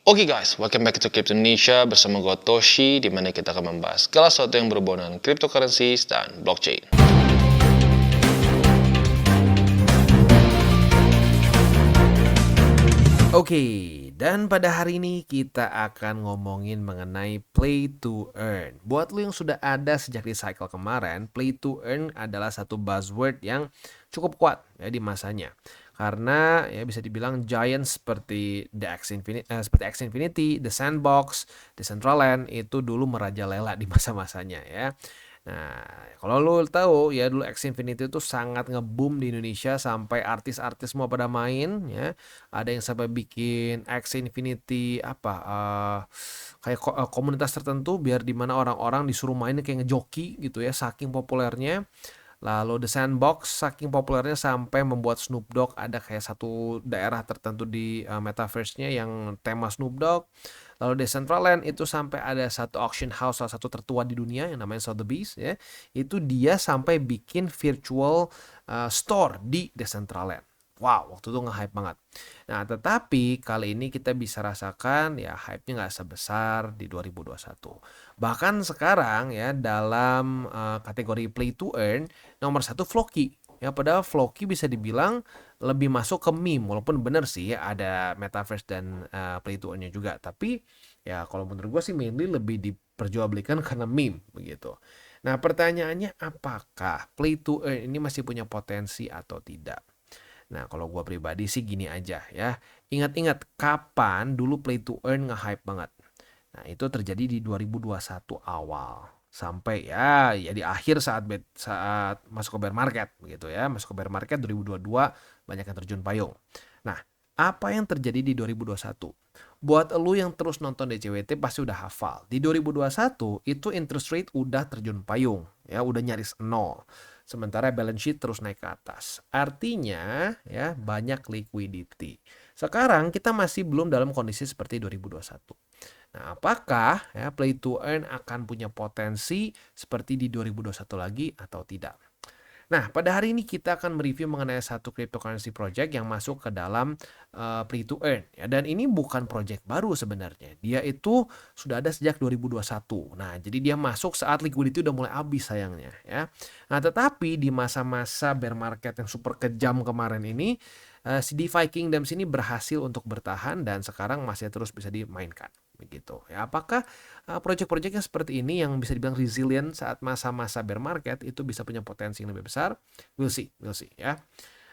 Oke guys, welcome back to Crypto Indonesia bersama gue Toshi, di mana kita akan membahas segala sesuatu yang berhubungan dengan cryptocurrencies dan blockchain. Oke, dan pada hari ini kita akan ngomongin mengenai play to earn. Buat lo yang sudah ada sejak di cycle kemarin, play to earn adalah satu buzzword yang cukup kuat ya di masanya. Karena ya bisa dibilang giant seperti seperti X Infinity, The Sandbox, Decentraland itu dulu merajalela di masa-masanya ya. Nah, kalau lo tahu ya dulu X Infinity itu sangat nge-boom di Indonesia sampai artis-artis semua pada main ya. Ada yang sampai bikin X Infinity kayak komunitas tertentu biar dimana orang-orang disuruh main kayak ngejoki gitu ya, saking populernya. Lalu The Sandbox saking populernya sampai membuat Snoop Dogg ada kayak satu daerah tertentu di metaverse-nya yang tema Snoop Dogg. Lalu Decentraland itu sampai ada satu auction house salah satu tertua di dunia yang namanya Sotheby's ya. Itu dia sampai bikin virtual store di Decentraland. Wow, waktu itu nge-hype banget. Nah, tetapi kali ini kita bisa rasakan ya hype-nya nggak sebesar di 2021. Bahkan sekarang ya dalam kategori play to earn nomor satu Floki. Ya, padahal Floki bisa dibilang lebih masuk ke meme. Walaupun benar sih ya, ada metaverse dan play to earn-nya juga. Tapi ya kalau menurut gue sih mainly lebih diperjualbelikan karena meme begitu. Nah, pertanyaannya apakah play to earn ini masih punya potensi atau tidak? Nah, kalau gue pribadi sih gini aja ya. Ingat-ingat kapan dulu play to earn nge-hype banget. Nah, itu terjadi di 2021 awal sampai ya di akhir saat masuk ke bear market begitu ya. Masuk ke bear market 2022 banyak yang terjun payung. Nah, apa yang terjadi di 2021? Buat elu yang terus nonton DCWT pasti udah hafal. Di 2021 itu interest rate udah terjun payung ya, udah nyaris nol. Sementara balance sheet terus naik ke atas. Artinya ya banyak liquidity. Sekarang kita masih belum dalam kondisi seperti 2021. Nah, apakah ya play to earn akan punya potensi seperti di 2021 lagi atau tidak? Nah, pada hari ini kita akan mereview mengenai satu cryptocurrency project yang masuk ke dalam play to earn ya, dan ini bukan project baru sebenarnya. Dia itu sudah ada sejak 2021. Nah, jadi dia masuk saat liquidity udah mulai habis sayangnya ya. Nah, tetapi di masa-masa bear market yang super kejam kemarin ini si DeFi Kingdoms ini berhasil untuk bertahan dan sekarang masih terus bisa dimainkan begitu ya. Apakah project-project yang seperti ini yang bisa dibilang resilient saat masa-masa bear market itu bisa punya potensi yang lebih besar? We'll see ya.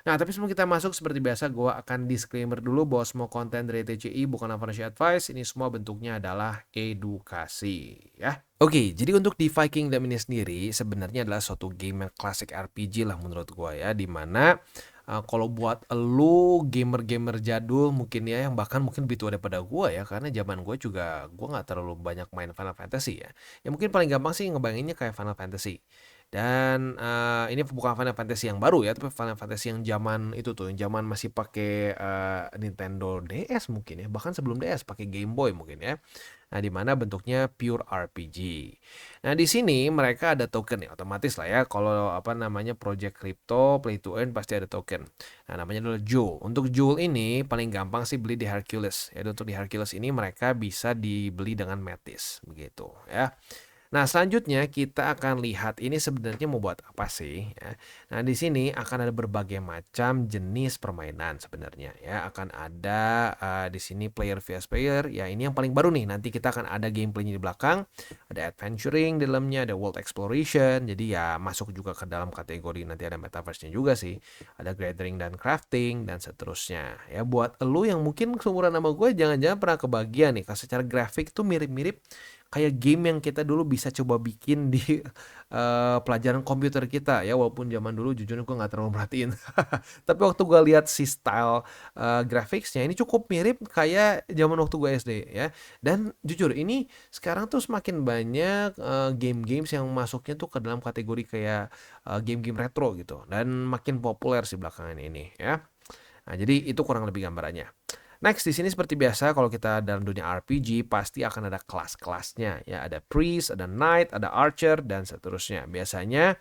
Nah, tapi sebelum kita masuk seperti biasa gue akan disclaimer dulu bahwa semua konten dari TCI bukan financial advice, ini semua bentuknya adalah edukasi ya. Oke, jadi untuk DeFi Kingdom ini sendiri sebenarnya adalah suatu game yang klasik RPG lah menurut gue ya, dimana kalau buat lu gamer-gamer jadul mungkin ya yang bahkan mungkin lebih tua daripada gue ya, karena zaman gue juga gue nggak terlalu banyak main Final Fantasy ya. Ya mungkin paling gampang sih ngebayanginnya kayak Final Fantasy. Dan ini bukan Final Fantasy yang baru ya, tapi Final Fantasy yang zaman itu tuh, yang zaman masih pakai Nintendo DS mungkin ya, bahkan sebelum DS pakai Game Boy mungkin ya. Nah, di mana bentuknya pure RPG. Nah, di sini mereka ada token ya, otomatis lah ya. Kalau apa namanya project crypto play to earn pasti ada token. Nah, namanya adalah Jewel. Untuk Jewel ini paling gampang sih beli di Hercules. Ya, untuk di Hercules ini mereka bisa dibeli dengan Metis begitu ya. Nah, selanjutnya kita akan lihat ini sebenarnya mau buat apa sih ya. Nah, di sini akan ada berbagai macam jenis permainan sebenarnya ya. Akan ada di sini player vs player. Ya, ini yang paling baru nih. Nanti kita akan ada gameplaynya di belakang. Ada adventuring di dalamnya, ada world exploration. Jadi ya masuk juga ke dalam kategori nanti ada metaverse-nya juga sih. Ada gathering dan crafting dan seterusnya. Ya, buat elu yang mungkin seumuran sama gue jangan-jangan pernah kebagian nih. Karena secara grafik tuh mirip-mirip kayak game yang kita dulu bisa coba bikin di pelajaran komputer kita ya, walaupun zaman dulu jujur gue nggak terlalu merhatiin. Tapi waktu gue lihat si style graphicsnya ini cukup mirip kayak zaman waktu gue SD ya. Dan jujur ini sekarang tuh semakin banyak game-games yang masuknya tuh ke dalam kategori kayak game-game retro gitu, dan makin populer sih belakangan ini ya. Nah, jadi itu kurang lebih gambarannya. Next, di sini seperti biasa kalau kita dalam dunia RPG pasti akan ada kelas-kelasnya ya, ada priest, ada knight, ada archer dan seterusnya. Biasanya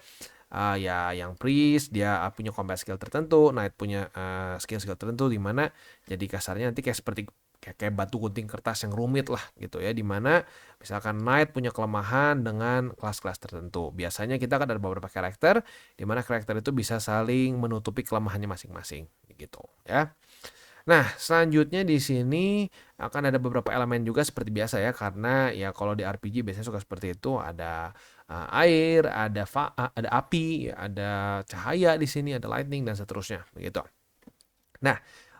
ya yang priest dia punya combat skill tertentu, knight punya skill-skill tertentu di mana jadi kasarnya nanti kayak seperti kayak batu gunting kertas yang rumit lah gitu ya, dimana misalkan knight punya kelemahan dengan kelas-kelas tertentu. Biasanya kita kan ada beberapa karakter, dimana karakter itu bisa saling menutupi kelemahannya masing-masing gitu ya. Nah, selanjutnya di sini akan ada beberapa elemen juga seperti biasa ya, karena ya kalau di RPG biasanya suka seperti itu, ada air, ada api, ada cahaya di sini, ada lightning dan seterusnya begitu. Nah,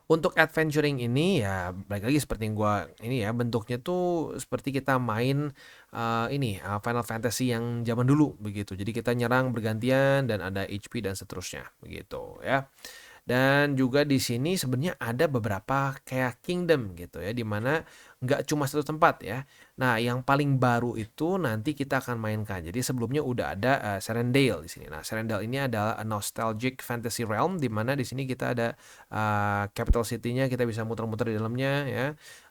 untuk adventuring ini ya balik lagi seperti yang gua ini ya, bentuknya tuh seperti kita main Final Fantasy yang zaman dulu begitu. Jadi kita nyerang bergantian dan ada HP dan seterusnya begitu ya. Dan juga di sini sebenarnya ada beberapa kayak kingdom gitu ya, di mana nggak cuma satu tempat ya. Nah, yang paling baru itu nanti kita akan mainkan. Jadi sebelumnya udah ada Serendale di sini. Nah, Serendale ini adalah a nostalgic fantasy realm, di mana di sini kita ada capital city-nya, kita bisa muter-muter di dalamnya ya.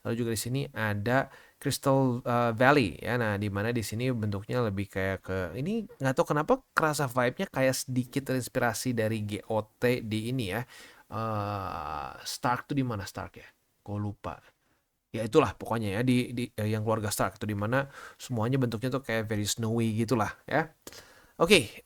Lalu juga di sini ada Crystal Valley ya. Nah, di mana di sini bentuknya lebih kayak ke ini, nggak tahu kenapa kerasa vibe-nya kayak sedikit terinspirasi dari GOT di ini ya. Stark tuh di mana Stark ya? Gue lupa. Ya itulah pokoknya ya di yang keluarga Stark itu, di mana semuanya bentuknya tuh kayak very snowy gitulah ya. Oke,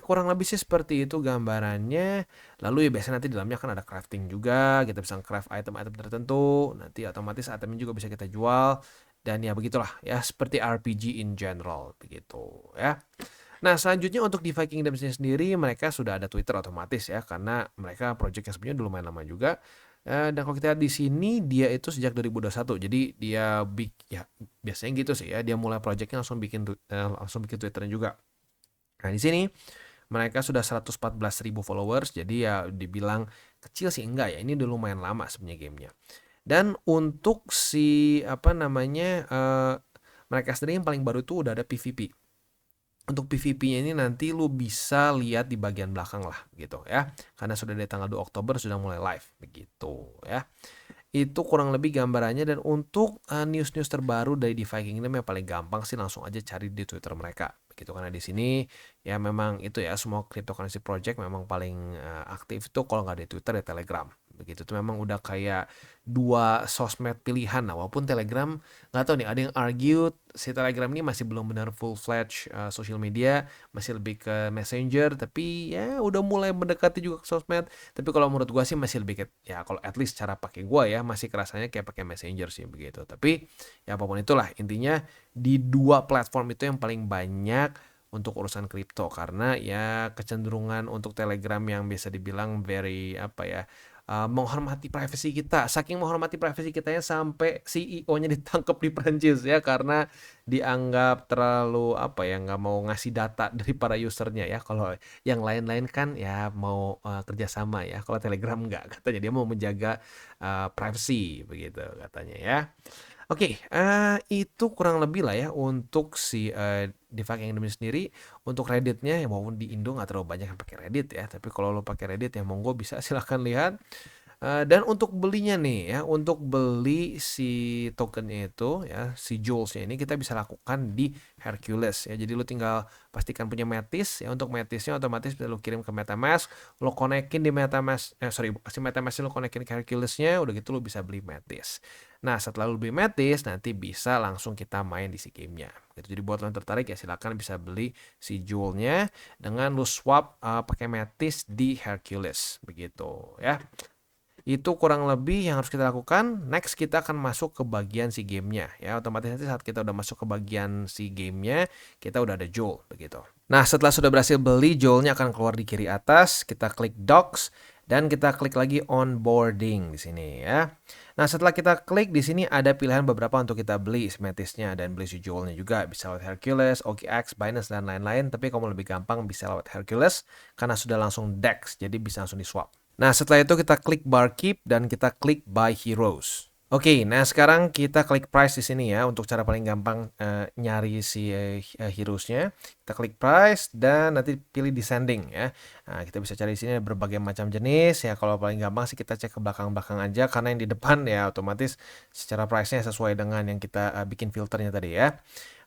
kurang lebih sih seperti itu gambarannya. Lalu ya biasanya nanti di dalamnya kan ada crafting juga, kita bisa craft item-item tertentu, nanti otomatis itemnya juga bisa kita jual, dan ya begitulah ya, seperti RPG in general, begitu ya. Nah, selanjutnya untuk di Viking Kingdoms sendiri, mereka sudah ada Twitter otomatis ya, karena mereka project yang sebenarnya dulu main lama juga. Dan kalau kita lihat di sini, dia itu sejak 2021, jadi dia ya biasanya gitu sih ya, dia mulai projectnya langsung bikin Twitternya juga. Nah, di sini mereka sudah 114.000 followers, jadi ya dibilang kecil sih enggak ya, ini udah lumayan lama sebenarnya gamenya. Dan untuk si mereka sendiri yang paling baru itu udah ada PvP. Untuk PvP-nya ini nanti lu bisa lihat di bagian belakang lah gitu ya, karena sudah dari tanggal 2 Oktober sudah mulai live begitu ya. Itu kurang lebih gambarannya. Dan untuk news-news terbaru dari DeFi Kingdom yang paling gampang sih langsung aja cari di Twitter mereka begitu, karena di sini ya memang itu ya, semua cryptocurrency project memang paling aktif tuh kalau nggak di Twitter ya Telegram begitu. Itu memang udah kayak dua sosmed pilihan. Nah, walaupun Telegram nggak tahu nih, ada yang argue si Telegram ini masih belum benar full fledged social media, masih lebih ke messenger, tapi ya udah mulai mendekati juga ke sosmed. Tapi kalau menurut gua sih masih lebih ya, kalau at least cara pakai gua ya masih kerasanya kayak pakai messenger sih begitu. Tapi ya apapun itulah, intinya di dua platform itu yang paling banyak untuk urusan kripto, karena ya kecenderungan untuk Telegram yang bisa dibilang very menghormati privasi kita. Saking menghormati privasi kitanya sampai CEO-nya ditangkap di Prancis ya, karena dianggap terlalu nggak mau ngasih data dari para usernya ya. Kalau yang lain-lain kan ya mau kerjasama ya. Kalau Telegram nggak, katanya dia mau menjaga privacy begitu katanya ya. Oke, itu kurang lebih lah ya untuk si DeFi Indonesia sendiri. Untuk Reddit-nya ya, walaupun di Indo nggak terlalu banyak yang pakai Reddit ya, tapi kalau lo pakai Reddit ya monggo bisa silahkan lihat. Dan untuk belinya nih ya, untuk beli si tokennya itu ya, si Jewels-nya ini kita bisa lakukan di Hercules ya. Jadi lu tinggal pastikan punya Metis ya. Untuk Metisnya otomatis bisa lu kirim ke MetaMask, lo konekin di MetaMask, si MetaMask lo konekin ke Hercules-nya, udah gitu lu bisa beli Metis. Nah, setelah lu beli Metis, nanti bisa langsung kita main di si gamenya. Gitu. Jadi buat lo yang tertarik ya silakan bisa beli si Jewel-nya dengan lu swap pakai Metis di Hercules begitu ya. Itu kurang lebih yang harus kita lakukan. Next kita akan masuk ke bagian si gamenya ya. Otomatis nanti saat kita udah masuk ke bagian si gamenya, kita udah ada Joel begitu. Nah, setelah sudah berhasil beli, Joelnya akan keluar di kiri atas. Kita klik Docs dan kita klik lagi onboarding di sini ya. Nah, setelah kita klik di sini ada pilihan beberapa untuk kita beli Metisnya dan beli si Joelnya juga. Bisa lewat Hercules, OKX, Binance dan lain-lain. Tapi kalau lebih gampang bisa lewat Hercules karena sudah langsung DEX, jadi bisa langsung di swap. Nah, setelah itu kita klik Barkeep dan kita klik Buy Heroes. Oke, nah sekarang kita klik Price di sini ya, untuk cara paling gampang nyari si heroes-nya. Kita klik Price dan nanti pilih Descending ya. Nah, kita bisa cari di sini berbagai macam jenis ya. Kalau paling gampang sih kita cek ke belakang-belakang aja, karena yang di depan ya otomatis secara price-nya sesuai dengan yang kita bikin filternya tadi ya.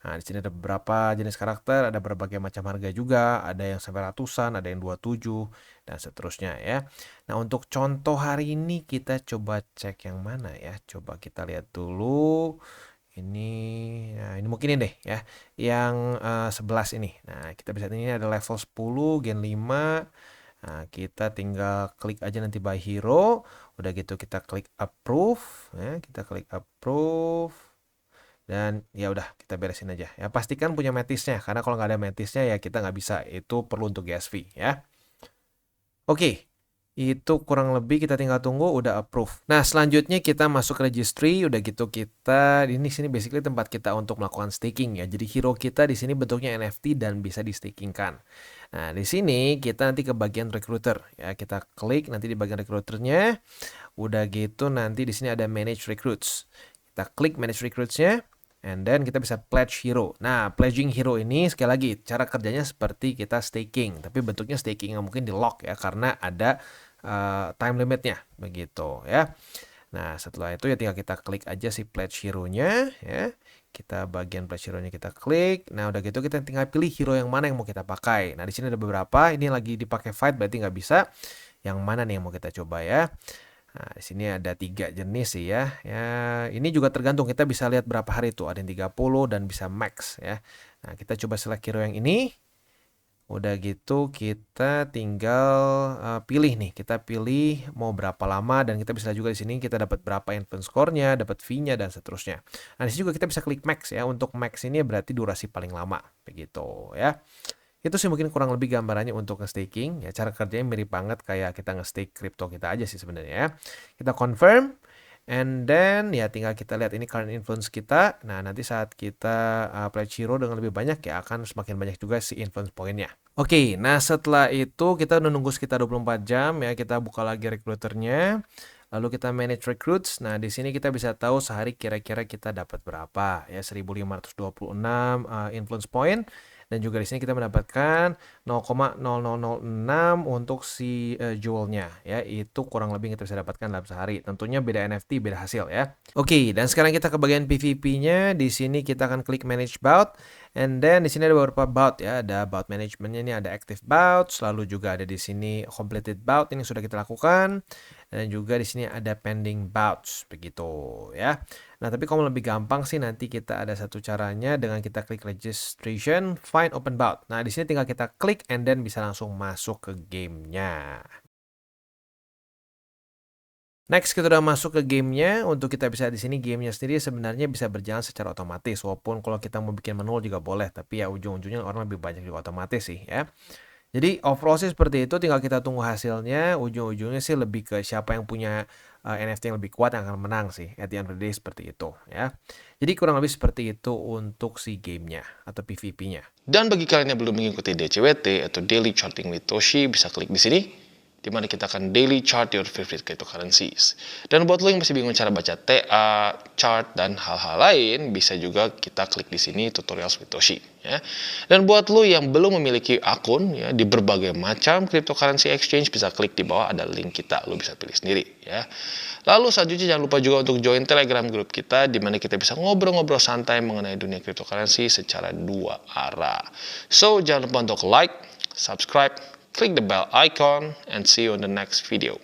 Nah, di sini ada beberapa jenis karakter, ada berbagai macam harga juga, ada yang sampai ratusan, ada yang 27 dan seterusnya ya. Nah, untuk contoh hari ini kita coba cek yang mana ya? Coba kita lihat dulu. Ini mungkin ini deh ya, yang 11 ini. Nah, kita bisa ini ada level 10, gen 5. Nah, kita tinggal klik aja nanti by hero. Udah gitu kita klik approve, ya, kita klik approve. Dan ya udah kita beresin aja. Ya pastikan punya metisnya, karena kalau nggak ada metisnya ya kita nggak bisa. Itu perlu untuk GSV ya. Oke. Itu kurang lebih kita tinggal tunggu udah approve. Nah, selanjutnya kita masuk registry, udah gitu kita ini sini basically tempat kita untuk melakukan staking ya. Jadi hero kita di sini bentuknya NFT dan bisa di stakingkan. Nah, di sini kita nanti ke bagian recruiter ya. Kita klik nanti di bagian recruiternya. Udah gitu nanti di sini ada manage recruits. Kita klik manage recruitsnya. And then kita bisa pledge hero. Nah, pledging hero ini sekali lagi cara kerjanya seperti kita staking, tapi bentuknya staking yang mungkin di lock ya karena ada time limitnya begitu ya. Nah, setelah itu ya tinggal kita klik aja si pledge hero-nya ya. Kita bagian pledge hero-nya kita klik. Nah, udah gitu kita tinggal pilih hero yang mana yang mau kita pakai. Nah, di sini ada beberapa. Ini lagi dipakai fight berarti nggak bisa. Yang mana nih yang mau kita coba ya? Nah, di sini ada 3 jenis sih ya. Ya, ini juga tergantung kita bisa lihat berapa hari itu. Ada yang 30 dan bisa max ya. Nah, kita coba select hero yang ini. Udah gitu kita tinggal pilih nih. Kita pilih mau berapa lama dan kita bisa juga di sini kita dapat berapa influence score-nya, dapat fee-nya dan seterusnya. Nah, di sini juga kita bisa klik max ya. Untuk max ini berarti durasi paling lama begitu ya. Itu sih mungkin kurang lebih gambarannya untuk nge-staking. Ya, cara kerjanya mirip banget kayak kita nge-stake crypto kita aja sih sebenarnya ya. Kita confirm. And then ya tinggal kita lihat ini current influence kita. Nah, nanti saat kita pledge hero dengan lebih banyak ya akan semakin banyak juga si influence poinnya. Oke, nah setelah itu kita udah nunggu sekitar 24 jam ya. Kita buka lagi recruiternya. Lalu kita manage recruits. Nah, di sini kita bisa tahu sehari kira-kira kita dapat berapa ya, 1526 influence point. Dan juga di sini kita mendapatkan 0,0006 untuk si jewelnya ya. Itu kurang lebih kita bisa dapatkan dalam sehari. Tentunya beda NFT, beda hasil ya. Oke, dan sekarang kita ke bagian PVP-nya. Di sini kita akan klik manage bout. And then di sini ada beberapa bout ya. Ada bout managementnya ini, ada active bouts, lalu juga ada di sini completed bout ini sudah kita lakukan. Dan juga di sini ada pending bouts begitu ya. Nah, tapi kalau lebih gampang sih nanti kita ada satu caranya dengan kita klik registration, find open bout. Nah, di sini tinggal kita klik and then bisa langsung masuk ke gamenya. Next, kita udah masuk ke gamenya. Untuk kita bisa di sini gamenya sendiri sebenarnya bisa berjalan secara otomatis. Walaupun kalau kita mau bikin manual juga boleh, tapi ya ujung-ujungnya orang lebih banyak juga otomatis sih ya. Jadi overall sih seperti itu, tinggal kita tunggu hasilnya. Ujung-ujungnya sih lebih ke siapa yang punya NFT yang lebih kuat yang akan menang sih. At the end of the day seperti itu ya. Jadi kurang lebih seperti itu untuk si gamenya atau PVP-nya. Dan bagi kalian yang belum mengikuti DCWT atau Daily Charting with Toshi, bisa klik di sini, di mana kita akan daily chart your favorite cryptocurrencies. Dan buat lo yang masih bingung cara baca TA, chart, dan hal-hal lain, bisa juga kita klik di sini tutorials with Toshi. Ya. Dan buat lo yang belum memiliki akun ya, di berbagai macam cryptocurrency exchange, bisa klik di bawah ada link kita, lo bisa pilih sendiri. Ya. Lalu selanjutnya jangan lupa juga untuk join Telegram group kita, di mana kita bisa ngobrol-ngobrol santai mengenai dunia cryptocurrency secara 2 arah. So, jangan lupa untuk like, subscribe, click the bell icon, and see you on the next video.